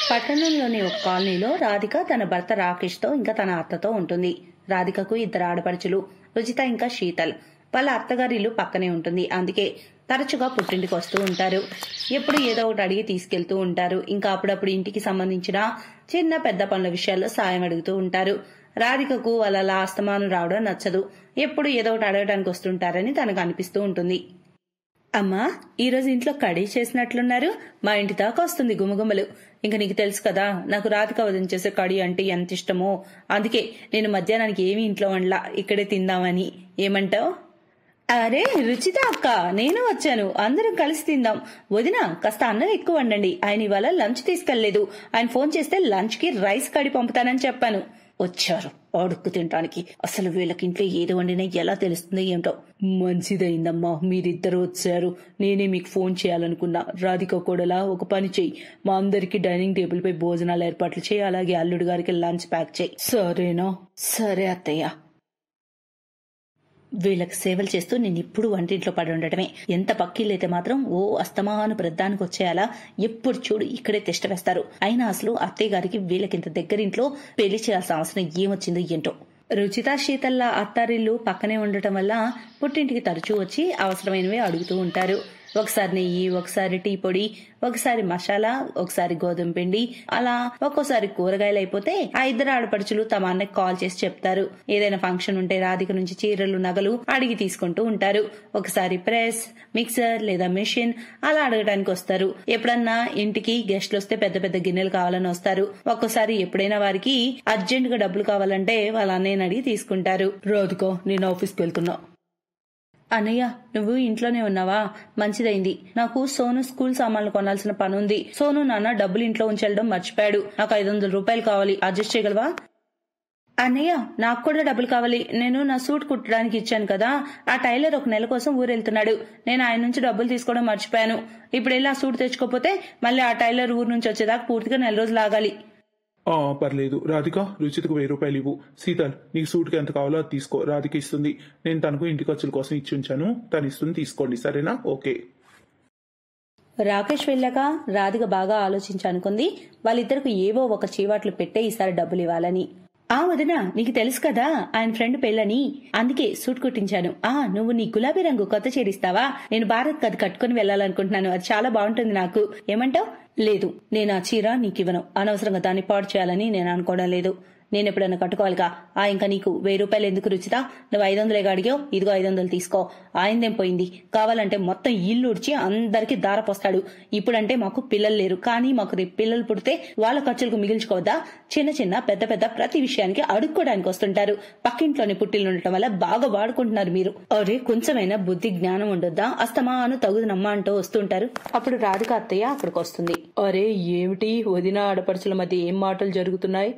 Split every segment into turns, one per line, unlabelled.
పట్టణంలోని ఒక కాలనీలో రాధిక తన భర్త రాకేష్ తో ఇంకా తన అత్తతో ఉంటుంది. రాధికకు ఇద్దరు ఆడపడుచులు, రుచిత ఇంకా శీతల్. వాళ్ళ అత్తగారి ఇల్లు పక్కనే ఉంటుంది. అందుకే తరచుగా పుట్టింటికి వస్తూ ఉంటారు. ఎప్పుడు ఏదో ఒకటి అడిగి తీసుకెళ్తూ ఉంటారు. ఇంకా అప్పుడప్పుడు ఇంటికి సంబంధించిన చిన్న పెద్ద పనుల విషయాల్లో సాయం అడుగుతూ ఉంటారు. రాధికకు వాళ్ళ అస్తమానం రావడం నచ్చదు. ఎప్పుడు ఏదో ఒకటి అడగడానికి వస్తుంటారని తనకు అనిపిస్తూ ఉంటుంది. అమ్మా, ఈరోజు ఇంట్లో కడీ చేసినట్లున్నారు. మా ఇంటి దాకా వస్తుంది గుమగుమలు. ఇంక నీకు తెలుసు కదా, నాకు రాధిక వదిన చేసే కడీ అంటే ఎంత ఇష్టమో. అందుకే నేను మధ్యాహ్నానికి ఏమి ఇంట్లో వండలా, ఇక్కడే తిందామని. ఏమంటావు? అరే రుచిత అక్క, నేను వచ్చాను. అందరం కలిసి తిందాం. వదిన, కాస్త అన్నం ఎక్కువ వండండి. ఆయన ఇవాళ లంచ్ తీసుకెళ్లేదు. ఆయన ఫోన్ చేస్తే లంచ్ కి రైస్ కడి పంపుతానని చెప్పాను. వచ్చారు అడుక్కు తినటానికి. అసలు వీళ్ళకి ఇంట్లో ఏది వండినా ఎలా తెలుస్తుందో ఏమిటో. మంచిదైందమ్మా మీరిద్దరు వచ్చారు. నేనే మీకు ఫోన్ చేయాలనుకున్నా. రాధిక కూడలా ఒక పని చెయ్యి, మా అందరికి డైనింగ్ టేబుల్ పై భోజనాలు ఏర్పాట్లు చేయి. అలాగే అల్లుడు గారికి లంచ్ ప్యాక్ చేయి. సరేనా? సరే అత్తయ్య. వీళ్ళకి సేవలు చేస్తూ నేను ఇప్పుడు వంటింట్లో పడి ఉండటమే. ఎంత పక్కిళ్ళైతే మాత్రం ఓ అస్తమాను ప్రద్దానికి వచ్చేయాలా? ఎప్పుడు చూడు ఇక్కడే తిష్ట వేస్తారు. అయినా అసలు అత్తయ్య గారికి వీళ్ళకింత దగ్గరింట్లో పెళ్లి చేయాల్సిన అవసరం ఏమొచ్చిందో ఏంటో. రుచిత శీతల్ల అత్తారిల్లు పక్కనే ఉండటం వల్ల పుట్టింటికి తరచూ వచ్చి అవసరమైనవి అడుగుతూ ఉంటారు. ఒకసారి నెయ్యి, ఒకసారి టీ పొడి, ఒకసారి మసాలా, ఒకసారి గోధుమ పిండి, అలా ఒక్కోసారి కూరగాయలు అయిపోతే ఆ ఇద్దరు ఆడపడుచులు తమ అన్నకి కాల్ చేసి చెప్తారు. ఏదైనా ఫంక్షన్ ఉంటే రాధిక నుంచి చీరలు, నగలు అడిగి తీసుకుంటూ ఉంటారు. ఒకసారి ప్రెస్, మిక్సర్ లేదా మెషిన్ అలా అడగడానికి వస్తారు. ఎప్పుడన్నా ఇంటికి గెస్ట్లు వస్తే పెద్ద పెద్ద గిన్నెలు కావాలని వస్తారు. ఒక్కోసారి ఎప్పుడైనా వారికి అర్జెంట్ గా డబ్బులు కావాలంటే వాళ్ళ అన్నయ్యని అడిగి తీసుకుంటారు. రాధిక, నేను ఆఫీస్కి వెళ్తున్నా. అన్నయ్య, నువ్వు ఇంట్లోనే ఉన్నావా? మంచిదైంది. నాకు సోను స్కూల్ సామాన్లు కొనాల్సిన పని ఉంది. సోను నాన్న డబ్బులు ఇంట్లో ఉంచెళ్ళడం మర్చిపోయాడు. నాకు 500 రూపాయలు కావాలి. అడ్జస్ట్ చేయగలవా? అన్నయ్య, నాకు కూడా డబ్బులు కావాలి. నేను నా సూట్ కుట్టడానికి ఇచ్చాను కదా, ఆ టైలర్ ఒక నెల కోసం ఊరెళ్తున్నాడు. నేను ఆయన నుంచి డబ్బులు తీసుకోవడం మర్చిపోయాను. ఇప్పుడు వెళ్ళి ఆ సూట్ తెచ్చుకోపోతే మళ్ళీ ఆ టైలర్ ఊరు నుంచి వచ్చేదాకా పూర్తిగా నెల రోజులు ఆగాలి.
పర్లేదు రాధిక, రుచితకు 1000 రూపాయలు ఇవ్వు. శీతల్, నీకు సూట్కి ఎంత కావాలో అది తీసుకో. రాధిక ఇస్తుంది. నేను తనకు ఇంటి ఖర్చుల కోసం ఇచ్చి ఉంచాను. తను ఇస్తుంది, తీసుకోండి. సరేనా? ఓకే.
రాకేష్ వెళ్ళాక రాధిక బాగా ఆలోచించి అనుకుంది, వాళ్ళిద్దరికి ఏవో ఒక చీవాట్లు పెట్టే ఈసారి డబ్బులు ఇవ్వాలని. వదినా, నీకు తెలుసు కదా ఆయన ఫ్రెండ్ పెళ్ళని, అందుకే సూట్ కుట్టించాను. నువ్వు నీ గులాబీ రంగు కొత్త చేరిస్తావా? నేను భారత్ అది కట్టుకుని వెళ్లాలనుకుంటున్నాను. అది చాలా బాగుంటుంది. నాకు ఏమంటావు? లేదు, నేను ఆ చీర నీకివ్వను. అనవసరంగా దాన్ని పాడు చేయాలని నేను అనుకోవడం లేదు. నేను ఎప్పుడైనా కట్టుకోవాలిగా. ఇంకా నీకు 1000 రూపాయలు ఎందుకు రుచితా? నువ్వు 500 అడిగావు, ఇదిగో 500 తీసుకో. ఆయనదేం పోయింది? కావాలంటే మొత్తం ఇల్లు ఉడిచి అందరికి దారపోస్తాడు. ఇప్పుడంటే మాకు పిల్లలు లేరు, కానీ మాకు రేపు పిల్లలు పుడితే వాళ్ళ ఖర్చులకు మిగిల్చుకోవద్దా? చిన్న చిన్న పెద్ద పెద్ద ప్రతి విషయానికి అడుక్కోడానికి వస్తుంటారు. పక్కింట్లోనే పుట్టిల్లు ఉండటం వల్ల బాగా వాడుకుంటున్నారు మీరు. అరే, కొంచెమైనా బుద్ధి జ్ఞానం ఉండొద్దా? అస్తమాను తగుదనమ్మా అంటూ వస్తుంటారు. అప్పుడు రాధిక అత్తయ్య అక్కడికి వస్తుంది. అరే ఏమిటి వదిన ఆడపడుచుల మధ్య ఏం మాటలు జరుగుతున్నాయి?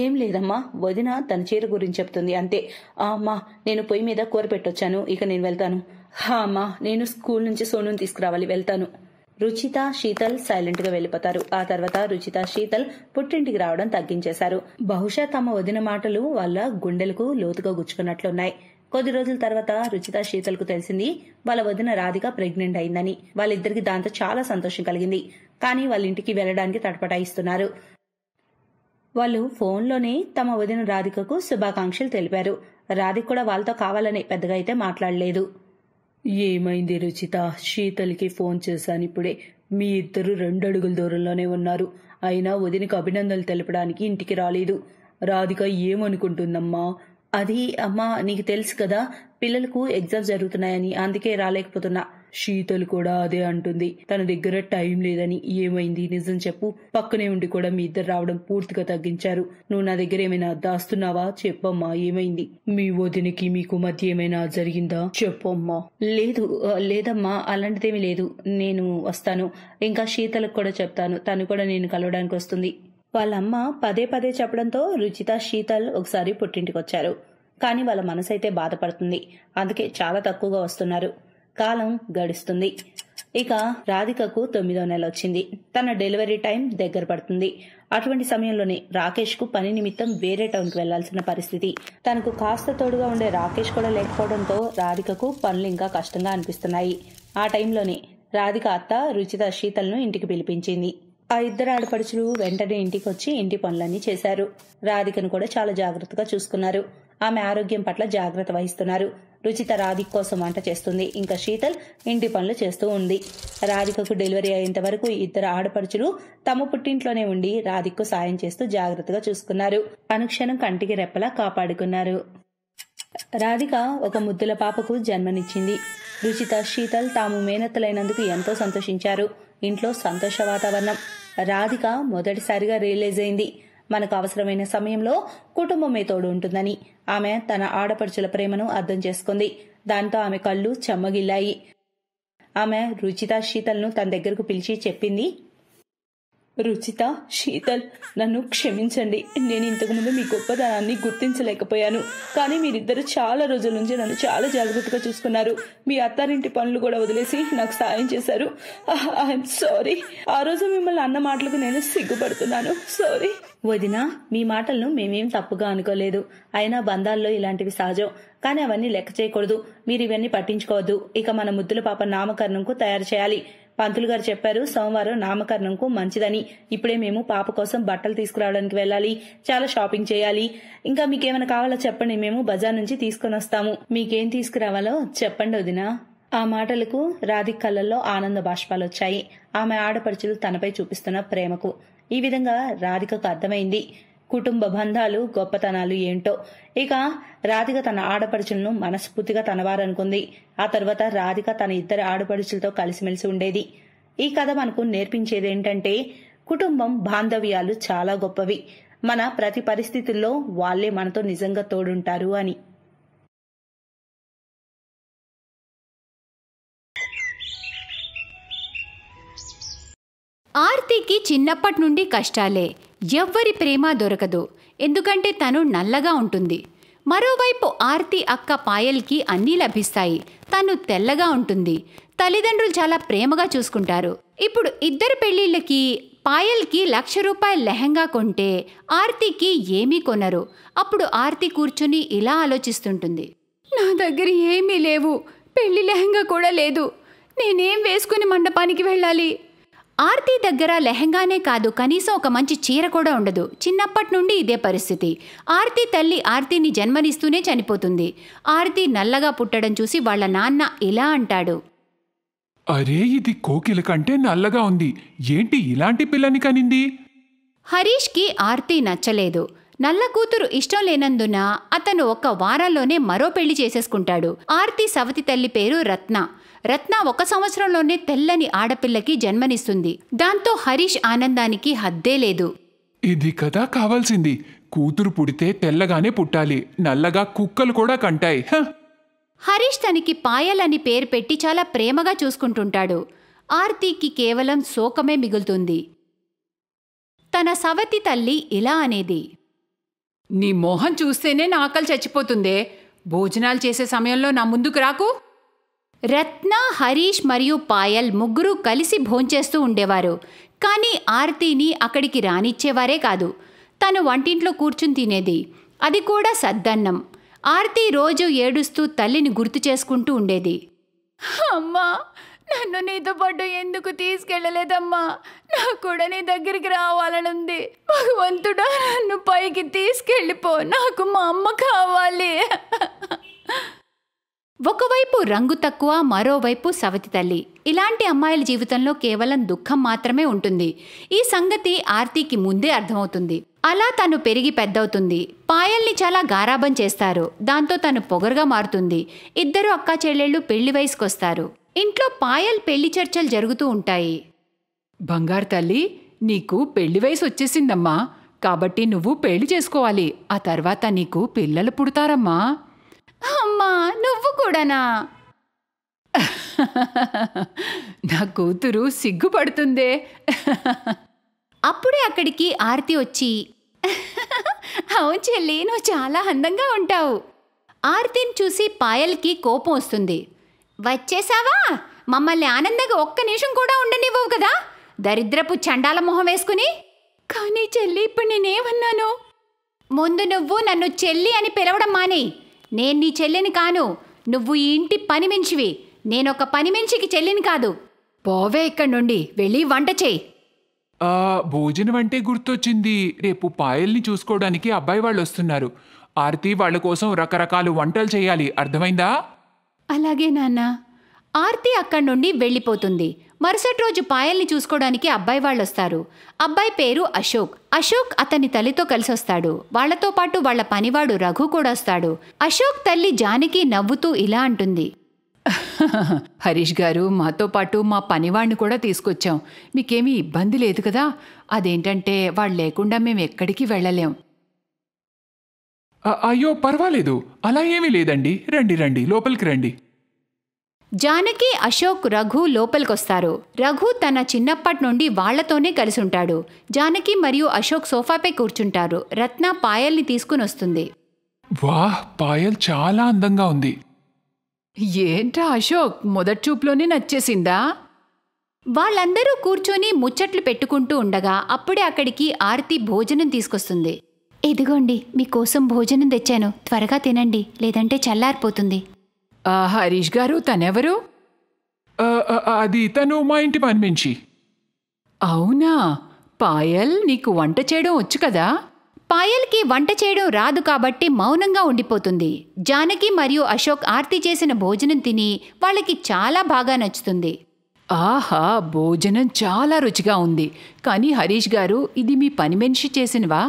ఏం లేదమ్మా, వదిన తన చీర గురించి చెప్తుంది అంతే. అమ్మా, నేను పొయ్యి మీద కూర పెట్టొచ్చాను, ఇక నేను వెళ్తాను. అమ్మా, నేను స్కూల్ నుంచి సోనుని తీసుకురావాలి, వెళ్తాను. రుచిత, శీతల్ సైలెంట్ గా వెళ్లిపోతారు. ఆ తర్వాత రుచిత, శీతల్ పుట్టింటికి రావడం తగ్గించేశారు. బహుశా తమ వదిన మాటలు వాళ్ళ గుండెలకు లోతుగా గుచ్చుకున్నట్లున్నాయి. కొద్ది రోజుల తర్వాత రుచిత, శీతల్ కు తెలిసింది వాళ్ళ వదిన రాధిక ప్రెగ్నెంట్ అయిందని. వాళ్ళిద్దరికి దాంతో చాలా సంతోషం కలిగింది. కానీ వాళ్ళ ఇంటికి వెళ్లడానికి తటపటాయిస్తున్నారు. వాళ్ళు ఫోన్లోనే తమ వదిన రాధికకు శుభాకాంక్షలు తెలిపారు. రాధిక కూడా వాళ్ళతో కావాలని పెద్దగా అయితే మాట్లాడలేదు. ఏమైంది రుచిత? శీతల్కి ఫోన్ చేశాను ఇప్పుడే. మీ ఇద్దరు 2 అడుగుల దూరంలోనే ఉన్నారు. అయినా వదినకు అభినందనలు తెలపడానికి ఇంటికి రాలేదు. రాధిక ఏమనుకుంటుందమ్మా? అది అమ్మా, నీకు తెలుసు కదా, పిల్లలకు ఎగ్జామ్స్ జరుగుతున్నాయని, అందుకే రాలేకపోతున్నా. శీతల్ కూడా అదే అంటుంది. తన దగ్గర టైం లేదని. ఏమైంది? నిజం చెప్పు. పక్కనే ఉండి కూడా మీ ఇద్దరు రావడం పూర్తిగా తగ్గించారు. నువ్వు నా దగ్గర ఏమైనా దాస్తున్నావా? చెప్పమ్మా, ఏమైంది? మీ వదినకి మీకు మధ్య ఏమైనా జరిగిందా? చెప్పమ్మా. లేదమ్మా, అలాంటిదేమీ లేదు. నేను వస్తాను. ఇంకా శీతలకు కూడా చెప్తాను. తను కూడా నేను కలవడానికి వస్తుంది. వాళ్ళమ్మ పదే పదే చెప్పడంతో రుచిత, శీతల్ ఒకసారి పుట్టింటికి వచ్చారు. కానీ వాళ్ళ మనసైతే బాధపడుతుంది. అందుకే చాలా తక్కువగా వస్తున్నారు. కాలం గడుస్తుంది. ఇక రాధికకు 9వ నెల వచ్చింది. తన డెలివరీ టైం దగ్గర పడుతుంది. అటువంటి సమయంలోనే రాకేష్ కు పని నిమిత్తం వేరే టౌన్ కు వెళ్లాల్సిన పరిస్థితి. తనకు కాస్త తోడుగా ఉండే రాకేష్ కూడా లేకపోవడంతో రాధికకు పనులు ఇంకా కష్టంగా అనిపిస్తున్నాయి. ఆ టైంలోనే రాధిక అత్త రుచిత, శీతల్ను ఇంటికి పిలిపించింది. ఆ ఇద్దరు ఆడపడుచులు వెంటనే ఇంటికి వచ్చి ఇంటి పనులన్నీ చేశారు. రాధికను కూడా చాలా జాగ్రత్తగా చూసుకున్నారు. ఆమె ఆరోగ్యం పట్ల జాగ్రత్త వహిస్తున్నారు. రుచిత రాధిక కోసం వంట చేస్తుంది. ఇంకా శీతల్ ఇంటి పనులు చేస్తూ ఉంది. రాధికకు డెలివరీ అయ్యేంత వరకు ఇద్దరు ఆడపడుచులు తమ పుట్టింట్లోనే ఉండి రాధికకు సాయం చేస్తూ జాగ్రత్తగా చూసుకున్నారు. అనుక్షణం కంటికి రెప్పలా కాపాడుకున్నారు. రాధిక ఒక ముద్దుల పాపకు జన్మనిచ్చింది. రుచిత, శీతల్ తాము మేనత్తలైనందుకు ఎంతో సంతోషించారు. ఇంట్లో సంతోష వాతావరణం. రాధిక మొదటిసారిగా రియలైజ్ అయింది, మనకు అవసరమైన సమయంలో కుటుంబమే తోడు ఉంటుందని. ఆమె తన ఆడపడుచుల ప్రేమను అర్థం చేసుకుంది. దాంతో ఆమె కళ్ళు చెమ్మగిల్లాయి. ఆమె రుచిత, శీతల్ను తన దగ్గరకు పిలిచి చెప్పింది, రుచిత, శీతల్, నన్ను క్షమించండి. నేను ఇంతకుముందు మీ గొప్పతనాన్ని గుర్తించలేకపోయాను. కానీ మీరిద్దరు చాలా రోజుల నుంచి నన్ను చాలా జాగ్రత్తగా చూసుకున్నారు. మీ అత్తారింటి పనులు కూడా వదిలేసి నాకు సాయం చేశారు. I'm sorry. ఆ రోజు మిమ్మల్ని అన్న మాటలకు నేను సిగ్గుపడుతున్నాను. సారీ. వదినా, మీ మాటలను మేమేం తప్పుగా అనుకోలేదు. అయినా బంధాల్లో ఇలాంటివి సహజం. కానీ అవన్నీ లెక్క చేయకూడదు. మీరు ఇవన్నీ పట్టించుకోవద్దు. ఇక మన ముద్దుల పాప నామకరణంకు తయారు చేయాలి. పంతులు గారు చెప్పారు సోమవారం నామకరణంకు మంచిదని. ఇప్పుడే మేము పాప కోసం బట్టలు తీసుకురావడానికి వెళ్ళాలి. చాలా షాపింగ్ చేయాలి. ఇంకా మీకేమైనా కావాలో చెప్పండి, మేము బజార్ నుంచి తీసుకుని వస్తాము. మీకేం తీసుకురావాలో చెప్పండి వదినా. ఆ మాటలకు రాధిక కళ్ళల్లో ఆనంద బాష్పాలు వచ్చాయి. ఆమె ఆడపడుచులు తనపై చూపిస్తున్న ప్రేమకు. ఈ విధంగా రాధికకు అర్థమైంది కుటుంబ బంధాలు గొప్పతనాలు ఏంటో. ఇక రాధిక తన ఆడపడుచులను మనస్ఫూర్తిగా తనవారనుకుంది. ఆ తర్వాత రాధిక తన ఇద్దరు ఆడపడుచులతో కలిసిమెలిసి ఉండేది. ఈ కథ మనకు నేర్పించేదేంటంటే కుటుంబం బాంధవ్యాలు చాలా గొప్పవి. మన ప్రతి పరిస్థితుల్లో వాళ్లే మనతో నిజంగా తోడుంటారు అని.
ఆర్తికి చిన్నప్పటి నుండి కష్టాలే. ఎవ్వరి ప్రేమ దొరకదు. ఎందుకంటే తను నల్లగా ఉంటుంది. మరోవైపు ఆర్తి అక్క పాయల్కి అన్నీ లభిస్తాయి. తను తెల్లగా ఉంటుంది. తల్లిదండ్రులు చాలా ప్రేమగా చూసుకుంటారు. ఇప్పుడు ఇద్దరు పెళ్లిళ్ళకి పాయల్కి 1,00,000 రూపాయల లెహంగా కొంటే ఆర్తికి ఏమీ కొనరు. అప్పుడు ఆర్తి కూర్చుని ఇలా ఆలోచిస్తుంటుంది, నా దగ్గర ఏమీ లేవు. పెళ్లి లెహంగా కూడా లేదు. నేనేం వేసుకుని మండపానికి వెళ్ళాలి? ఆర్తి దగ్గర లెహంగానే కాదు, కనీసం ఒక మంచి చీర కూడా ఉండదు. చిన్నప్పటి నుండి ఇదే పరిస్థితి. ఆర్తి తల్లి ఆర్తిని జన్మనిస్తూనే చనిపోతుంది. ఆర్తి నల్లగా పుట్టడం చూసి వాళ్ళ నాన్న ఇలా అంటాడు,
అరే, ఇది కోకిల కంటే నల్లగా ఉంది. ఏంటి ఇలాంటి పిల్లని కనింది?
హరీష్కి ఆర్తి నచ్చలేదు. నల్ల కూతురు ఇష్టం లేనందున అతను 1 వారంలోనే మరో పెళ్లి చేసేసుకుంటాడు. ఆర్తి సవతి తల్లి పేరు రత్న. రత్న 1 సంవత్సరంలోనే తెల్లని ఆడపిల్లకి జన్మనిస్తుంది. దాంతో హరీష్ ఆనందానికి హద్దే లేదు.
ఇది కదా కావాల్సింది. కూతురు పుడితే తెల్లగానే పుట్టాలి. నల్లగా కుక్కలు కూడా కంటాయి.
హరీష్ తనకి పాయల్ అని పేరు పెట్టి చాలా ప్రేమగా చూసుకుంటుంటాడు. ఆర్తికి కేవలం శోకమే మిగులుతుంది. తన సవతి తల్లి ఇలా అనేది, నీ మోహం చూస్తేనే నా ఆకలి చచ్చిపోతుందే. భోజనాలు చేసే సమయంలో నా ముందుకు రాకు. రత్న, హరీష్ మరియు పాయల్ ముగ్గురు కలిసి భోంచేస్తూ ఉండేవారు. కానీ ఆర్తిని అక్కడికి రానిచ్చేవారే కాదు. తను వంటింట్లో కూర్చుని తినేది. అది కూడా సద్దన్నం. ఆర్తి రోజు ఏడుస్తూ తల్లిని గుర్తు చేసుకుంటూ ఉండేది. అమ్మా, నన్ను నీతో పాటు ఎందుకు తీసుకెళ్ళలేదమ్మా? నాకు కూడా నీ దగ్గరికి రావాలనుంది. భగవంతుడా, నన్ను పైకి తీసుకెళ్ళిపో. నాకు మా అమ్మ కావాలి. ఒకవైపు రంగు తక్కువ, మరోవైపు సవతి తల్లి. ఇలాంటి అమ్మాయిల జీవితంలో కేవలం దుఃఖం మాత్రమే ఉంటుంది. ఈ సంగతి ఆర్తికి ముందే అర్థమవుతుంది. అలా తను పెరిగి పెద్దవుతుంది. పాయల్ని చాలా గారాబం చేస్తారు. దాంతో తను పొగరుగా మారుతుంది. ఇద్దరు అక్కా చెల్లెళ్ళు పెళ్లి వయసుకొస్తారు. ఇంట్లో పాయల్ పెళ్లి చర్చలు జరుగుతూ ఉంటాయి. బంగారు తల్లి, నీకు పెళ్లి వయసు వచ్చేసిందమ్మా. కాబట్టి నువ్వు పెళ్లి చేసుకోవాలి. ఆ తర్వాత నీకు పిల్లలు పుడతారమ్మా. అమ్మా, నువ్వు కూడానా? నా కూతురు సిగ్గుపడుతుందే. అప్పుడే అక్కడికి ఆర్తి వచ్చి, అవును చెల్లి, నువ్వు చాలా అందంగా ఉంటావు. ఆర్తిని చూసి పాయల్కి కోపం వస్తుంది. వచ్చేసావా? మమ్మల్ని ఆనందంగా 1 నిమిషం కూడా ఉండనివ్వవు కదా, దరిద్రపు చండాల మొహం వేసుకుని. కానీ చెల్లి, ఇప్పుడు నేనేమన్నాను? ముందు నువ్వు నన్ను చెల్లి అని పిలవడం మానేయి. నేను నీ చెల్లిని కాను. నువ్వు ఈ ఇంటి పని మనిషివి. నేనొక పని మనిషికి చెల్లిని కాదు. పోవే ఇక్కడి నుండి. వెళ్ళి వంట చేయి.
భోజనం అంటే గుర్తొచ్చింది. రేపు పాయల్ని చూసుకోవడానికి అబ్బాయి వాళ్ళు వస్తున్నారు. ఆర్తి వాళ్ళ కోసం రకరకాల వంటలు చేయాలి, అర్థమైందా?
అలాగే నాన్న. ఆర్తి అక్కడి నుండి వెళ్ళిపోతుంది. మరుసటి రోజు పాయల్ని చూసుకోవడానికి అబ్బాయి వాళ్ళొస్తారు. అబ్బాయి పేరు అశోక్. అశోక్ అతని తల్లితో కలిసొస్తాడు. వాళ్లతో పాటు వాళ్ల పనివాడు రఘు కూడా వస్తాడు. అశోక్ తల్లి జానకి నవ్వుతూ ఇలా అంటుంది,
హరీష్ గారు, మాతో పాటు మా పనివాడిని కూడా తీసుకొచ్చాం. మీకేమీ ఇబ్బంది లేదు కదా? అదేంటంటే వాళ్ళు లేకుండా మేము ఎక్కడికి వెళ్ళలేం.
అయ్యో పర్వాలేదు, అలా ఏమీ లేదండి. రండి రండి, లోపలికి రండి.
జానకి, అశోక్, రఘు లోపలికొస్తారు. రఘు తన చిన్నప్పటి నుండి వాళ్లతోనే కలిసుంటాడు. జానకి మరియు అశోక్ సోఫాపై కూర్చుంటారు. రత్న పాయల్ని తీసుకుని వస్తుంది.
వాహ్, పాయల్ చాలా అందంగా ఉంది.
ఏంట్రా అశోక్, మొదటి చూపులోనే నచ్చేసిందా?
వాళ్ళందరూ కూర్చొని ముచ్చట్లు పెట్టుకుంటూ ఉండగా అప్పుడే అక్కడికి ఆర్తి భోజనం తీసుకొస్తుంది. ఇదిగోండి, మీకోసం భోజనం తెచ్చాను, త్వరగా తినండి, లేదంటే చల్లారిపోతుంది.
హరీష్ గారు, తనెవరు?
అది తను మా ఇంటి పని మనిషి.
అవునా? పాయల్, నీకు వంట చేయడం వచ్చు కదా?
పాయల్కి వంట చేయడం రాదు కాబట్టి మౌనంగా ఉండిపోతుంది. జానకి మరియు అశోక్ ఆర్తి చేసిన భోజనం తిని వాళ్ళకి చాలా బాగా నచ్చుతుంది.
ఆహా, భోజనం చాలా రుచిగా ఉంది. కానీ హరీష్ గారు, ఇది మీ పని మనిషి చేసినవా?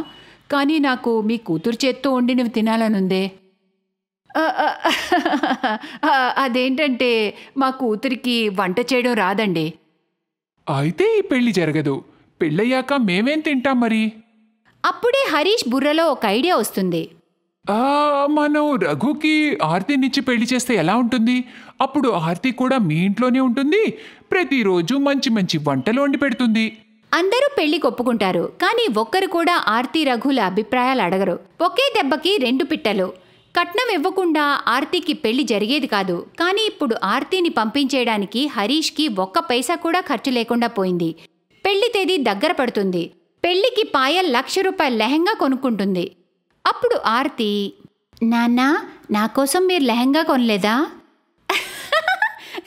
కానీ నాకు మీ కూతురు చేత్తో వండినవి తినాలనుందే. అదేంటంటే మా కూతురికి వంట చేయడం రాదండి.
అయితే ఈ పెళ్లి జరగదు. పెళ్ళయ్యాక మేమేం తింటాం మరి?
అప్పుడే హరీష్ బుర్రలో ఒక ఐడియా వస్తుంది.
మనం రఘుకి ఆర్తినిచ్చి పెళ్లి చేస్తే ఎలా ఉంటుంది? అప్పుడు ఆర్తి కూడా మీ ఇంట్లోనే ఉంటుంది, ప్రతిరోజు మంచి మంచి వంటలు వండి పెడుతుంది.
అందరూ పెళ్లికి ఒప్పుకుంటారు. కానీ ఒక్కరు కూడా ఆర్తి, రఘుల అభిప్రాయాలు అడగరు. ఒకే దెబ్బకి 2 పిట్టలు. కట్నం ఇవ్వకుండా ఆర్తికి పెళ్లి జరిగేది కాదు. కానీ ఇప్పుడు ఆర్తిని పంపించేయడానికి హరీష్కి 1 పైసా కూడా ఖర్చు లేకుండా పోయింది. పెళ్లి తేదీ దగ్గర పడుతుంది. పెళ్లికి పాయల్ ₹1,00,000 లెహంగా కొనుక్కుంటుంది. అప్పుడు ఆర్తి, నాన్నా, నా కోసం మీరు లెహంగా కొనలేదా?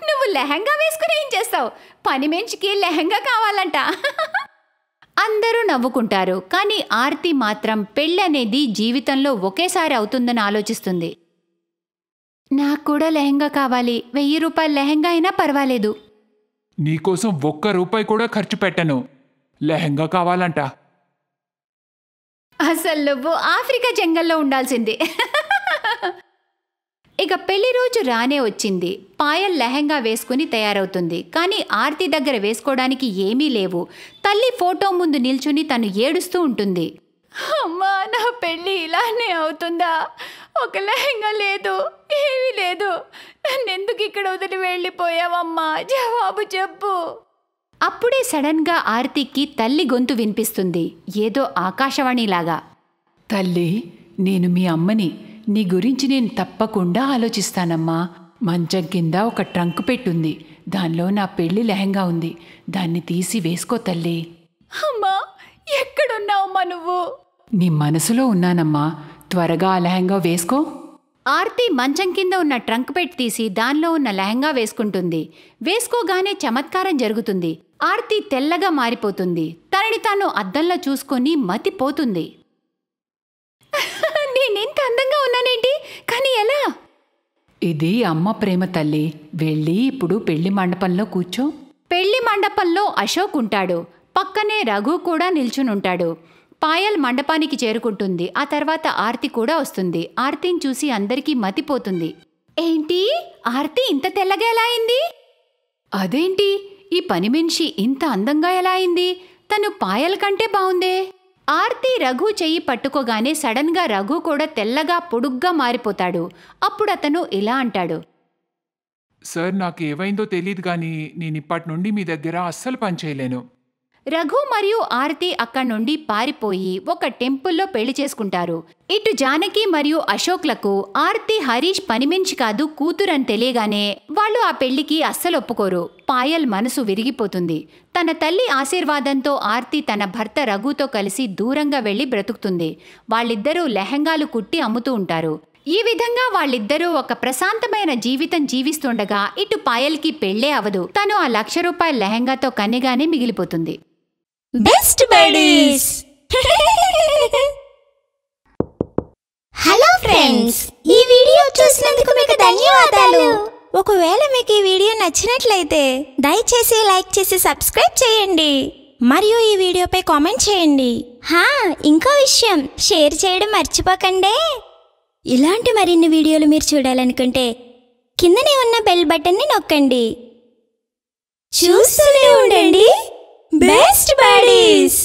నువ్వు లెహంగా వేసుకుని ఏం చేస్తావు? పని మనిషికి లెహంగా కావాలంట. అందరూ నవ్వుకుంటారు. కానీ ఆర్తి మాత్రం పెళ్ళి అనేది జీవితంలో ఒకేసారి అవుతుందని ఆలోచిస్తుంది. నాకు కూడా లెహంగా కావాలి. ₹1,000 లెహంగా అయినా పర్వాలేదు.
నీకోసం ₹1 కూడా ఖర్చు పెట్టను. లెహంగా కావాలంట.
అసలు నువ్వు ఆఫ్రికా జంగల్లో ఉండాల్సింది. ఇక పెళ్లి రోజు రానే వచ్చింది. పాయల్ లెహంగా వేసుకుని తయారవుతుంది. కానీ ఆర్తి దగ్గర వేసుకోవడానికి ఏమీ లేవు. తల్లి ఫోటో ముందు నిల్చుని తను ఏడుస్తూ ఉంటుంది. అమ్మా, నా పెళ్ళి ఇలానే అవుతుందా? ఒక లెహంగా లేదు, ఏమీ లేదు. నన్నెందుకు ఇక్కడ వదిలి వెళ్ళిపోయావమ్మా? జవాబు చెప్పు. అప్పుడే సడన్గా ఆర్తికి తల్లి గొంతు వినిపిస్తుంది, ఏదో ఆకాశవాణిలాగా.
తల్లి, నేను మీ అమ్మని. నీ గురించి నేను తప్పకుండా ఆలోచిస్తానమ్మా. మంచం కింద ఒక ట్రంక్ పెట్టుంది. దానిలో నా పెళ్లి లెహంగా ఉంది. దాన్ని తీసి వేసుకో తల్లి.
అమ్మా, ఎక్కడున్నావమ్మా నువ్వు?
నీ మనసులో ఉన్నానమ్మా. త్వరగా ఆ లెహంగా వేసుకో.
ఆర్తి మంచం కింద ఉన్న ట్రంక్ పెట్టి తీసి దానిలో ఉన్న లెహంగా వేసుకుంటుంది. వేసుకోగానే చమత్కారం జరుగుతుంది. ఆర్తి తెల్లగా మారిపోతుంది. తనని తాను అద్దంలో చూసుకొని మతిపోతుంది. నేనెంత అందంగా ఉన్నానేంటి? కానీ ఎలా?
ఇది అమ్మ ప్రేమ తల్లి. వెళ్ళి ఇప్పుడు పెళ్లి మండపంలో కూర్చో.
పెళ్లి మండపంలో అశోక్ ఉంటాడు. పక్కనే రఘు కూడా నిల్చునుంటాడు. పాయల్ మండపానికి చేరుకుంటుంది. ఆ తర్వాత ఆర్తి కూడా వస్తుంది. ఆర్తిని చూసి అందరికీ మతిపోతుంది. ఏంటి, ఆర్తి ఇంత తెల్లగా ఎలా అయింది?
అదేంటి, ఈ పని మనిషి ఇంత అందంగా ఎలా అయింది? తను పాయల్ కంటే బావుందే.
ఆర్తి రఘు చెయ్యి పట్టుకోగానే సడన్ గా రఘు కూడా తెల్లగా పొడుగ్గా మారిపోతాడు. అప్పుడు అతను ఇలా అంటాడు,
సార్, నాకు ఏవైందో తెలియదు కానీ నేను ఇప్పటి నుండి మీ దగ్గర అస్సలు పని చేయలేను.
రఘు మరియు ఆర్తి అక్కడి నుండి పారిపోయి ఒక టెంపుల్లో పెళ్లి చేసుకుంటారు. ఇటు జానకి మరియు అశోక్లకు ఆర్తి హరీష్ పనిమనిషి కాదు, కూతురని తెలియగానే వాళ్ళు ఆ పెళ్లికి అస్సలు ఒప్పుకోరు. పాయల్ మనసు విరిగిపోతుంది. తన తల్లి ఆశీర్వాదంతో ఆర్తి తన భర్త రఘుతో కలిసి దూరంగా వెళ్లి బ్రతుకుతుంది. వాళ్ళిద్దరూ లెహంగాలు కుట్టి అమ్ముతూ ఉంటారు. ఈ విధంగా వాళ్ళిద్దరూ ఒక ప్రశాంతమైన జీవితం జీవిస్తుండగా ఇటు పాయల్కి పెళ్లే అవదు. తను ఆ ₹1,00,000 లెహంగాతో కన్నెగానే మిగిలిపోతుంది.
Best buddies. హలో ఫ్రెండ్స్, ఈ వీడియో చూసినందుకు మీకు ధన్యవాదాలు. ఒకవేళ మీకు ఈ వీడియో నచ్చినట్లయితే దయచేసి లైక్ చేసి సబ్స్క్రైబ్ చేయండి మరియు ఈ వీడియోపై కామెంట్ చేయండి. ఇంకో విషయం, షేర్ చేయడం మర్చిపోకండి. ఇలాంటి మరిన్ని వీడియోలు మీరు చూడాలనుకుంటే కిందనే ఉన్న బెల్ బటన్ని నొక్కండి. చూస్తూనే ఉండండి బెస్ట్ బడీస్.